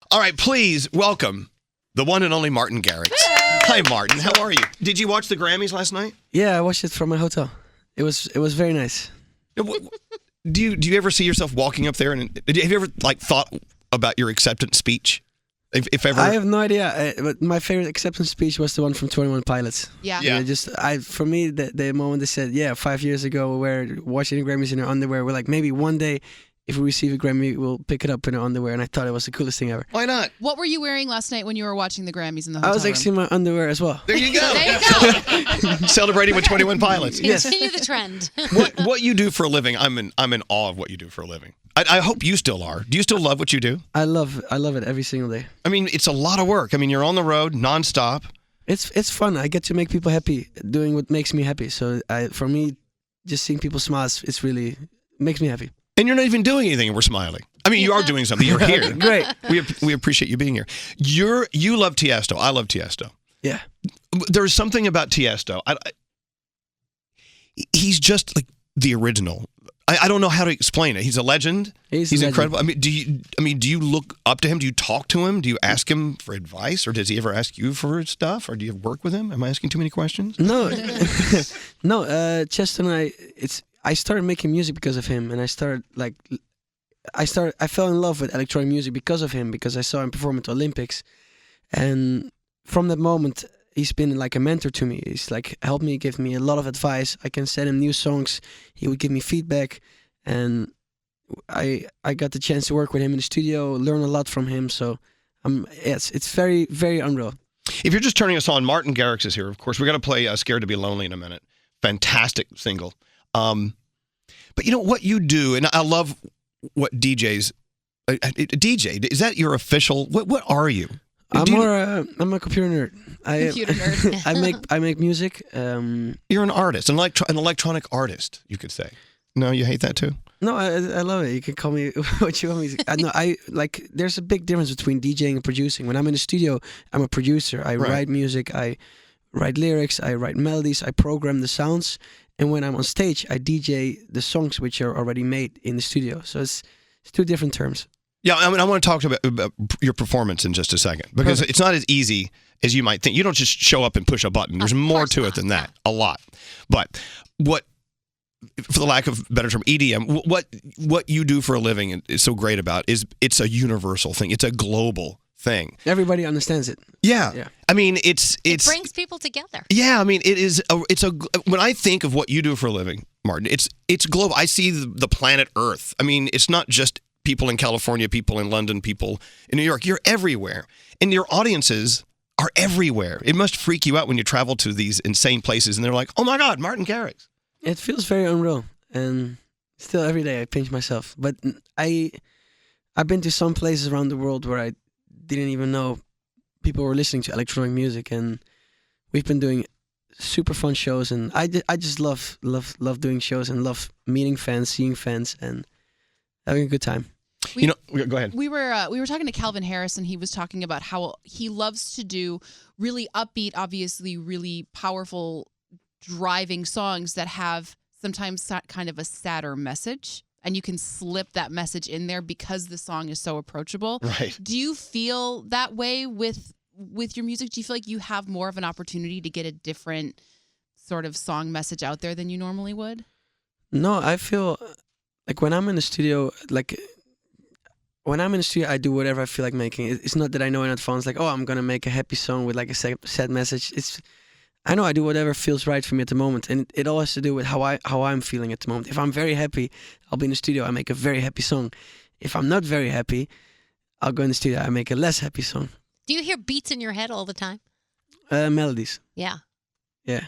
All right, please welcome the one and only Martin Garrix. Hi, Martin. How are you? Did you watch the Grammys last night? Yeah, I watched it from my hotel. It was very nice. Do you ever see yourself walking up there and have you ever thought about your acceptance speech? If ever, I have no idea. But my favorite acceptance speech was the one from 21 Pilots. Yeah. For me, the moment they said, 5 years ago, we're watching the Grammys in our underwear. We're like, maybe one day, if we receive a Grammy, we'll pick it up in our underwear. And I thought it was the coolest thing ever. Why not? What were you wearing last night when you were watching the Grammys in the hotel I was actually in my underwear as well. There you go. There you go. Celebrating with 21 Pilots. Yes. Continue the trend. What you do for a living? I'm in awe of what you do for a living. I hope you still are. Do you still love what you do? I love it every single day. I mean, it's a lot of work. I mean, you're on the road nonstop. It's fun. I get to make people happy, doing what makes me happy. So for me, just seeing people smile, it's really makes me happy. And you're not even doing anything and we're smiling. I mean, you are doing something. You're here. Great. We appreciate you being here. You love Tiesto. I love Tiesto. Yeah. There's something about Tiesto. He's just like the original. I don't know how to explain it. He's a legend. He's incredible. I mean, do you look up to him? Do you talk to him? Do you ask him for advice, or does he ever ask you for stuff, or do you work with him? Am I asking too many questions? No, no. Chester and I started making music because of him, and I fell in love with electronic music because of him, because I saw him perform at the Olympics, and from that moment, he's been like a mentor to me. He's like helped me, give me a lot of advice. I can send him new songs. He would give me feedback, and I got the chance to work with him in the studio, learn a lot from him. So, it's very, very unreal. If you're just turning us on, Martin Garrix is here. Of course, we're going to play "Scared to Be Lonely" in a minute. Fantastic single. But you know what you do, and I love what DJs. DJ, is that your official? What are you? I'm a computer nerd. Computer nerd. I make music. You're an artist, an electronic artist, you could say. No, you hate that too? No, I love it. You can call me what you want me to. There's a big difference between DJing and producing. When I'm in the studio, I'm a producer. I write music, I write lyrics, I write melodies, I program the sounds. And when I'm on stage, I DJ the songs which are already made in the studio. So it's two different terms. Yeah, I mean, I want to talk about your performance in just a second, because it's not as easy as you might think. You don't just show up and push a button. There's more to it than that, a lot. But what, for the lack of a better term, EDM, what you do for a living is so great about is it's a universal thing. It's a global thing. Everybody understands it. Yeah. I mean, it brings people together. Yeah, I mean, when I think of what you do for a living, Martin, it's global. I see the planet Earth. I mean, it's not just people in California, people in London, people in New York. You're everywhere. And your audiences are everywhere. It must freak you out when you travel to these insane places and they're like, oh my God, Martin Garrix. It feels very unreal. And still every day I pinch myself. But I've been to some places around the world where I didn't even know people were listening to electronic music. And we've been doing super fun shows. And I just love doing shows and love meeting fans, seeing fans, and having a good time. Go ahead. We were talking to Calvin Harris, and he was talking about how he loves to do really upbeat, obviously really powerful, driving songs that have sometimes kind of a sadder message, and you can slip that message in there because the song is so approachable. Right. Do you feel that way with your music? Do you feel like you have more of an opportunity to get a different sort of song message out there than you normally would? No, I feel like when I'm in the studio, I do whatever I feel like making. It's not that I know in advance, like, oh, I'm going to make a happy song with like a sad message. I know I do whatever feels right for me at the moment. And it all has to do with how I'm feeling at the moment. If I'm very happy, I'll be in the studio, I make a very happy song. If I'm not very happy, I'll go in the studio, I make a less happy song. Do you hear beats in your head all the time? Melodies. Yeah. Yeah.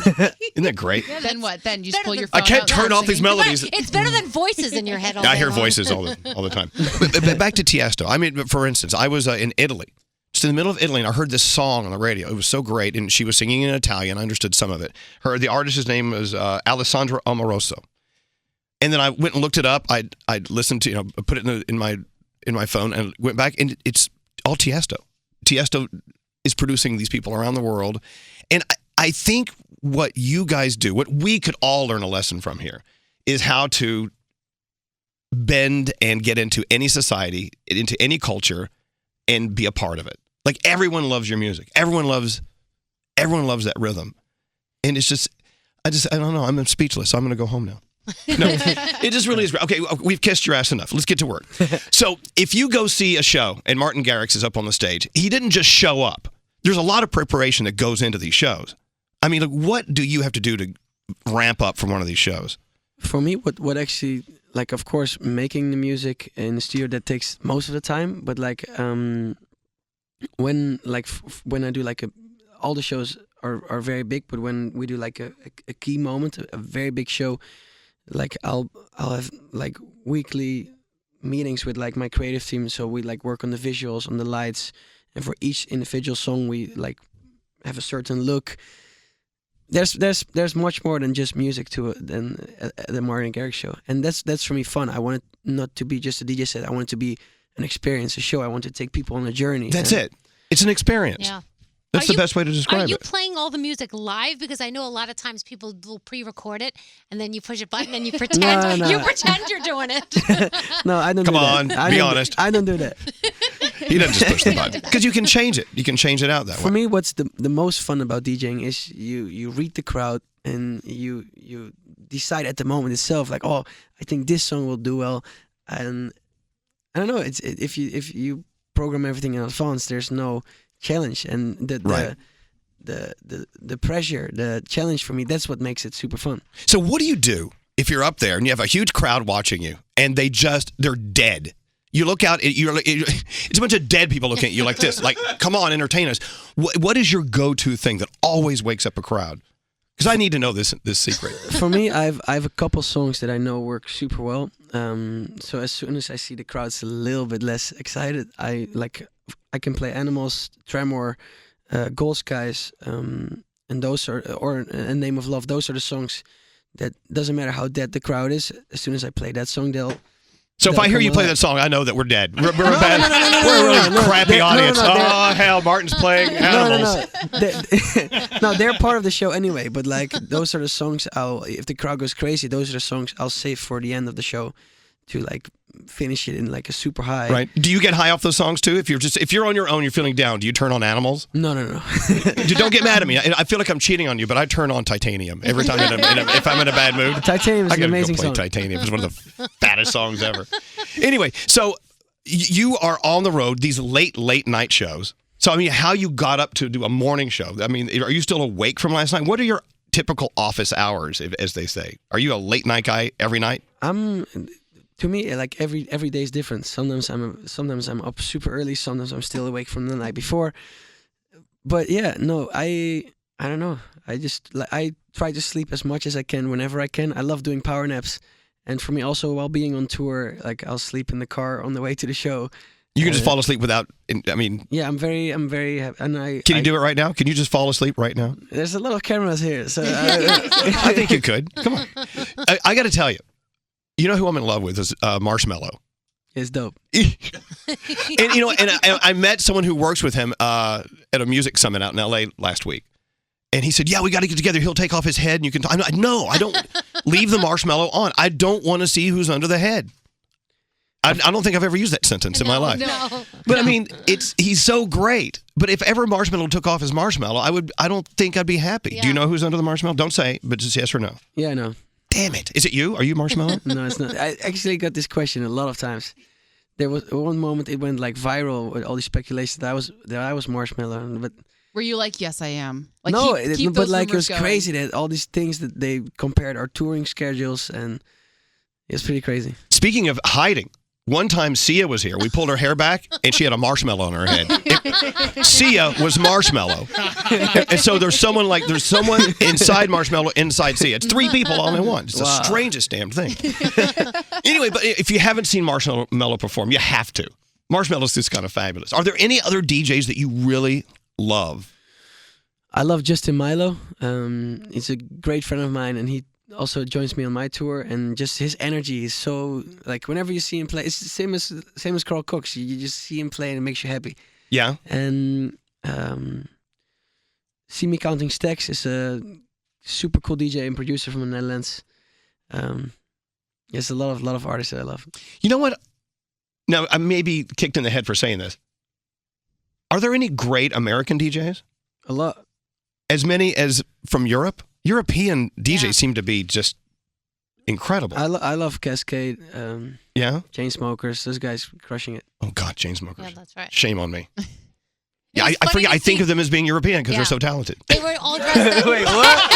Isn't that great? Yeah, then what? Then you just pull your phone I can't out turn off these melodies. It's better than voices in your head all I day hear long. voices all the time. But back to Tiesto. I mean, for instance, I was in Italy. Just in the middle of Italy, and I heard this song on the radio. It was so great, and she was singing in Italian. I understood some of it. The artist's name was Alessandra Amoroso. And then I went and looked it up. I listened to, put it in my phone and went back, and it's all Tiesto. Tiesto is producing these people around the world. And I think what you guys do, what we could all learn a lesson from here, is how to bend and get into any society, into any culture, and be a part of it. Like everyone loves your music. Everyone loves that rhythm. And it's just, I don't know. I'm speechless. So I'm going to go home now. No, it just really is. Okay, we've kissed your ass enough. Let's get to work. So if you go see a show and Martin Garrix is up on the stage, he didn't just show up. There's a lot of preparation that goes into these shows. I mean, like, what do you have to do to ramp up for one of these shows? For me, what actually, like, of course, making the music in the studio, that takes most of the time. But like, when I do like all the shows are very big, but when we do like a key moment, a very big show, like I'll have like weekly meetings with like my creative team, so we like work on the visuals, on the lights, and for each individual song we like have a certain look. There's much more than just music to it than the Martin Garrix show, and that's for me fun. I want it not to be just a DJ set. I want it to be an experience, a show. I want to take people on a journey. That's it. It's an experience. Yeah. That's the best way to describe it. Are you playing all the music live? Because I know a lot of times people will pre-record it and then you push a button and you pretend No. you pretend you're doing it. No, I don't. Come do on, that. be honest. I don't do that. He doesn't just push the button because you can change it. You can change it out that way. For me, what's the most fun about DJing is you read the crowd and you decide at the moment itself, like, oh, I think this song will do well, and I don't know. If you program everything in advance, there's no challenge, and the pressure, the challenge for me, that's what makes it super fun. So what do you do if you're up there and you have a huge crowd watching you and they're dead? You look out, it's a bunch of dead people looking at you like this, like, come on, entertain us. What is your go-to thing that always wakes up a crowd? Because I need to know this secret. For me, I have a couple songs that I know work super well. So as soon as I see the crowd's a little bit less excited, I can play Animals, Tremor, Gold Skies, and those are, or A Name of Love. Those are the songs that doesn't matter how dead the crowd is. As soon as I play that song, So if I hear you play that song, I know that we're dead. We're a really crappy audience. Oh, hell, Martin's playing Animals. No, they're part of the show anyway. But like, those are the songs if the crowd goes crazy, those are the songs I'll save for the end of the show to like finish it in like a super high. Right. Do you get high off those songs too? If you're on your own, you're feeling down, do you turn on Animals? No. Don't get mad at me. I feel like I'm cheating on you, but I turn on Titanium every time if I'm in a bad mood. Titanium is an amazing go play song. Titanium. It's one of the fattest songs ever. Anyway, so you are on the road, these late night shows. So I mean, how you got up to do a morning show? I mean, are you still awake from last night? What are your typical office hours, as they say? Are you a late night guy every night? To me, like every day is different. Sometimes I'm up super early. Sometimes I'm still awake from the night before. But yeah, no, I don't know. I try to sleep as much as I can whenever I can. I love doing power naps, and for me also, while being on tour, like I'll sleep in the car on the way to the show. You can just fall asleep without. I mean. Yeah, I'm very happy, and Can you do it right now? Can you just fall asleep right now? There's a lot of cameras here, so I think you could. Come on. I got to tell you. You know who I'm in love with is Marshmello. It's dope. And I met someone who works with him at a music summit out in LA last week. And he said, yeah, we got to get together. He'll take off his head and you can talk. No, I don't. Leave the marshmallow on. I don't want to see who's under the head. I don't think I've ever used that sentence in my life. No. But I mean, he's so great. But if ever Marshmello took off his marshmallow, I don't think I'd be happy. Yeah. Do you know who's under the marshmallow? Don't say, but just yes or no. Yeah, I know. Damn it. Is it you? Are you Marshmello? No, it's not. I actually got this question a lot of times. There was one moment it went like viral with all these speculations that I was Marshmello, but Were you like, yes, I am? Like, no, keep but those like it was rumors going. crazy that all these things that they compared our touring schedules, and it's pretty crazy. Speaking of hiding, one time Sia was here. We pulled her hair back, and she had a marshmallow on her head. Sia was Marshmello. And so there's someone inside Marshmello, inside Sia. It's three people all in one. It's the strangest damn thing. Anyway, but if you haven't seen Marshmello perform, you have to. Marshmello's just kind of fabulous. Are there any other DJs that you really love? I love Justin Milo. He's a great friend of mine, and he also joins me on my tour, and just his energy is so, like, whenever you see him play, it's the same as Carl Cox. You just see him play and it makes you happy. Yeah. And See Me Counting Stacks is a super cool DJ and producer from the Netherlands. There's a lot of artists that I love. You know what? Now, I may be kicked in the head for saying this. Are there any great American DJs? A lot. As many as from Europe? European DJs seem to be just incredible. I love Cascade, Yeah? Chainsmokers. Those guys crushing it. Oh, God, Chainsmokers. Yeah, that's right. Shame on me. Yeah, It's I funny forget. to I think see- of them as being European because Yeah. they're so talented. They were all dressed up. Wait, what?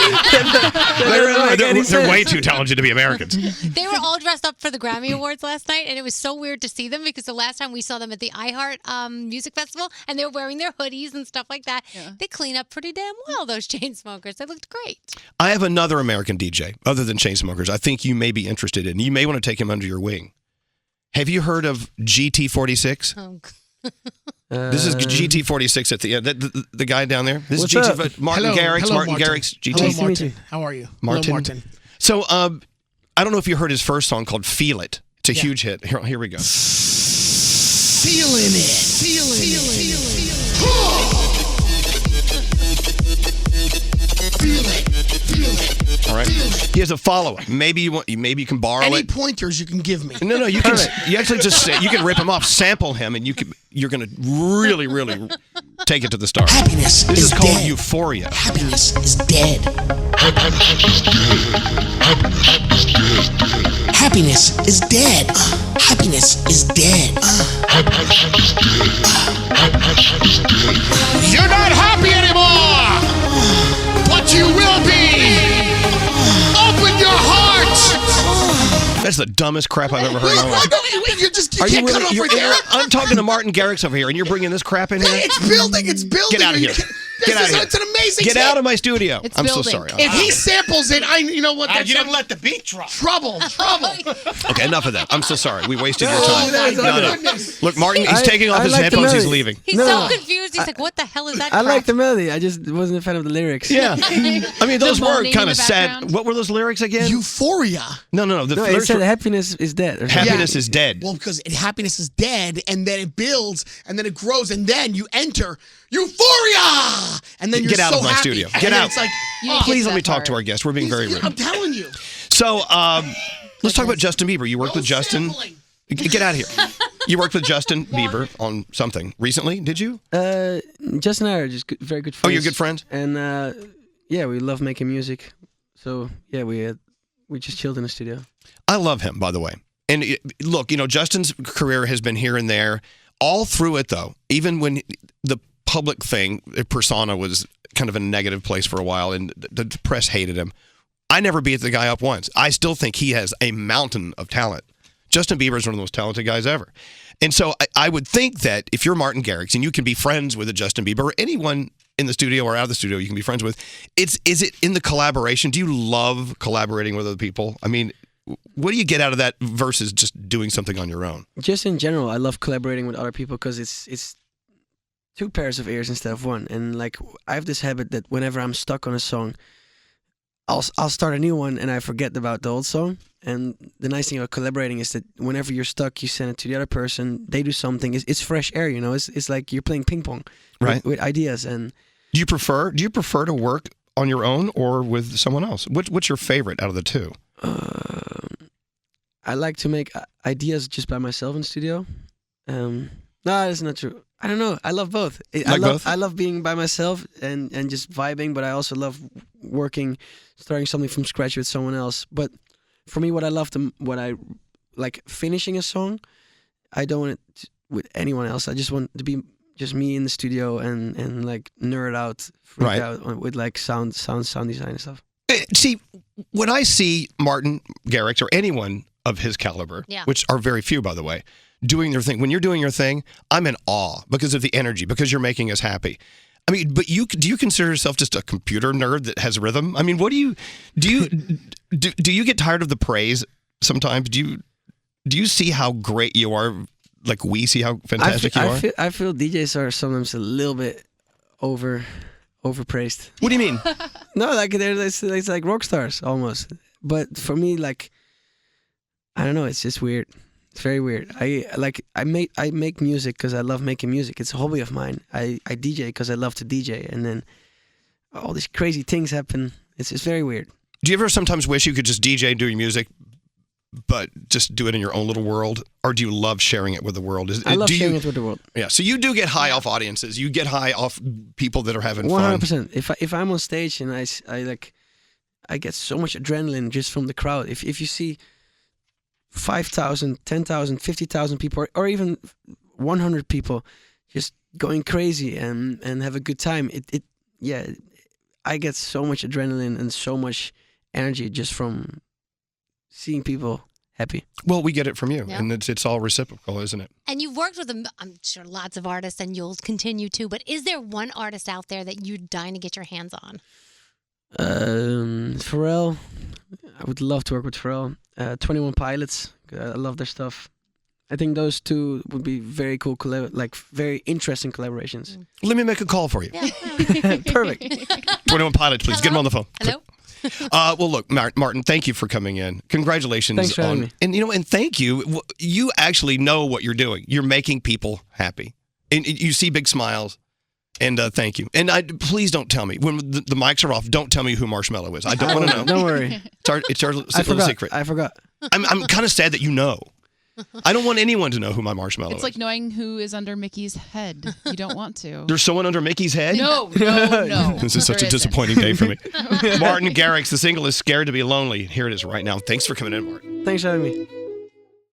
They're way too talented to be Americans. They were all dressed up for the Grammy Awards last night, and it was so weird to see them because the last time we saw them at the iHeart Music Festival, and they were wearing their hoodies and stuff like that. Yeah. They clean up pretty damn well, those Chainsmokers. They looked great. I have another American DJ other than Chainsmokers I think you may be interested in. You may want to take him under your wing. Have you heard of GT46? Oh, This is GT46 at the end. The guy down there. This What's is up? GT. Martin Hello, Garrix. hello, Martin Martin. Garrix. GT. Hello, Nice to meet Martin. you. How are you? Martin. Hello, Martin. So I don't know if you heard his first song called "Feel It." It's a huge hit. Here we go. Feeling it. Feeling it. All right. He has a follow-up. Maybe you can borrow Any it. pointers you can give me? No, you can. You actually just you can rip him off, sample him, and you're gonna really take it to the stars. Happiness This is is called dead. Euphoria. Happiness is dead. Happiness is dead. Happiness is dead. You're not happy anymore, but you will be. Open your heart. That's the dumbest crap I've ever heard in my life. You just Are you can't cut really? off You're, right there. I'm talking to Martin Garrix over here, and you're bringing this crap in here. It's building. It's building. Get out of here. Get out of here. It's an amazing. Get out of my studio. It's I'm building. so sorry. If he samples it, you know what? That's you didn't let the beat drop. trouble. Okay, enough of that. I'm so sorry. We wasted your No, time. no, it's all No. Goodness. Look, Martin, he's I- taking off I his like the headphones. He's melody. leaving. he's No, so confused. He's like, what the hell is that I crap? like the melody. I just wasn't a fan of the lyrics. Yeah. I mean, those were moaning in kind the of sad. background. What were those lyrics again? Euphoria. No. The No, it lyrics said were, happiness is dead. Or something. happiness is dead. Well, because happiness is dead, and then it builds, and then it grows, and then you enter euphoria, and then you're Get out so of my happy. studio. And Get then out. It's like, You didn't Please get let me that talk part. to our guest. We're being very rude. I'm telling you. So, let's talk about Justin Bieber. You worked with Justin. Sampling. Get out of here. You worked with Justin Bieber on something recently, did you? Justin and I are just very good Oh, friends. you're good friends? And yeah, we love making music. So yeah, we just chilled in the studio. I love him, by the way. And look, Justin's career has been here and there. All through it, though, even when the public thing, persona was kind of a negative place for a while, and the press hated him, I never beat the guy up once. I still think he has a mountain of talent. Justin Bieber is one of the most talented guys ever. And so I would think that if you're Martin Garrix and you can be friends with a Justin Bieber or anyone in the studio or out of the studio you can be friends with, is it in the collaboration? Do you love collaborating with other people? I mean, what do you get out of that versus just doing something on your own? Just in general, I love collaborating with other people because it's two pairs of ears instead of one. And like I have this habit that whenever I'm stuck on a song, I'll start a new one and I forget about the old song. And the nice thing about collaborating is that whenever you're stuck, you send it to the other person. They do something. It's fresh air, It's like you're playing ping pong, Right. with ideas. And Do you prefer to work on your own or with someone else? What's your favorite out of the two? I like to make ideas just by myself in the studio. No, that's not true. I don't know. I love both. Both? I love being by myself and just vibing, but I also love starting something from scratch with someone else. But for me, what I like finishing a song, I don't want it with anyone else. I just want it to be just me in the studio and like nerd out, freak Right. out with like sound design and stuff. See, when I see Martin Garrix or anyone of his caliber, Yeah. which are very few, by the way, doing their thing, when you're doing your thing, I'm in awe because of the energy, because you're making us happy. I mean, but do you consider yourself just a computer nerd that has rhythm? I mean, what do you get tired of the praise sometimes? Do you see how great you are? Like we see how fantastic you are? I feel DJs are sometimes a little bit overpraised. What do you mean? No, like it's like rock stars almost. But for me, like I don't know, it's just weird. It's very weird. I make music because I love making music. It's a hobby of mine. I DJ because I love to DJ, and then all these crazy things happen. It's very weird. Do you ever sometimes wish you could just DJ doing music but just do it in your own little world, or do you love sharing it with the world? I love do sharing you, it with the world. Yeah, so you do get high off audiences. You get high off people that are having 100%. fun. If I'm on stage and I get so much adrenaline just from the crowd. If you see 5,000, 10,000, 50,000 people, or even 100 people just going crazy and have a good time, I get so much adrenaline and so much energy just from seeing people happy. Well, we get it from you, Yeah. and it's all reciprocal, isn't it? And you've worked with, I'm sure, lots of artists, and you'll continue to. But is there one artist out there that you're dying to get your hands on? Pharrell, I would love to work with Pharrell. 21 Pilots, I love their stuff. I think those two would be very cool, very interesting collaborations. Let me make a call for you. Yeah. Perfect. 21 Pilots, please. Get them on the phone. Hello? Well, look, Martin, thank you for coming in. Congratulations. Thanks for having me. And thank you. You actually know what you're doing. You're making people happy. And you see big smiles. And thank you. And please don't tell me, when the mics are off, don't tell me who Marshmello is. I don't want to know. Don't worry. It's our little secret. I forgot. I'm kind of sad that you know. I don't want anyone to know who my Marshmello is. It's like knowing who is under Mickey's head. You don't want to. There's someone under Mickey's head? No. This is such a There isn't. disappointing day for me. Martin Garrix, the single is Scared to Be Lonely. Here it is right now. Thanks for coming in, Martin. Thanks for having me.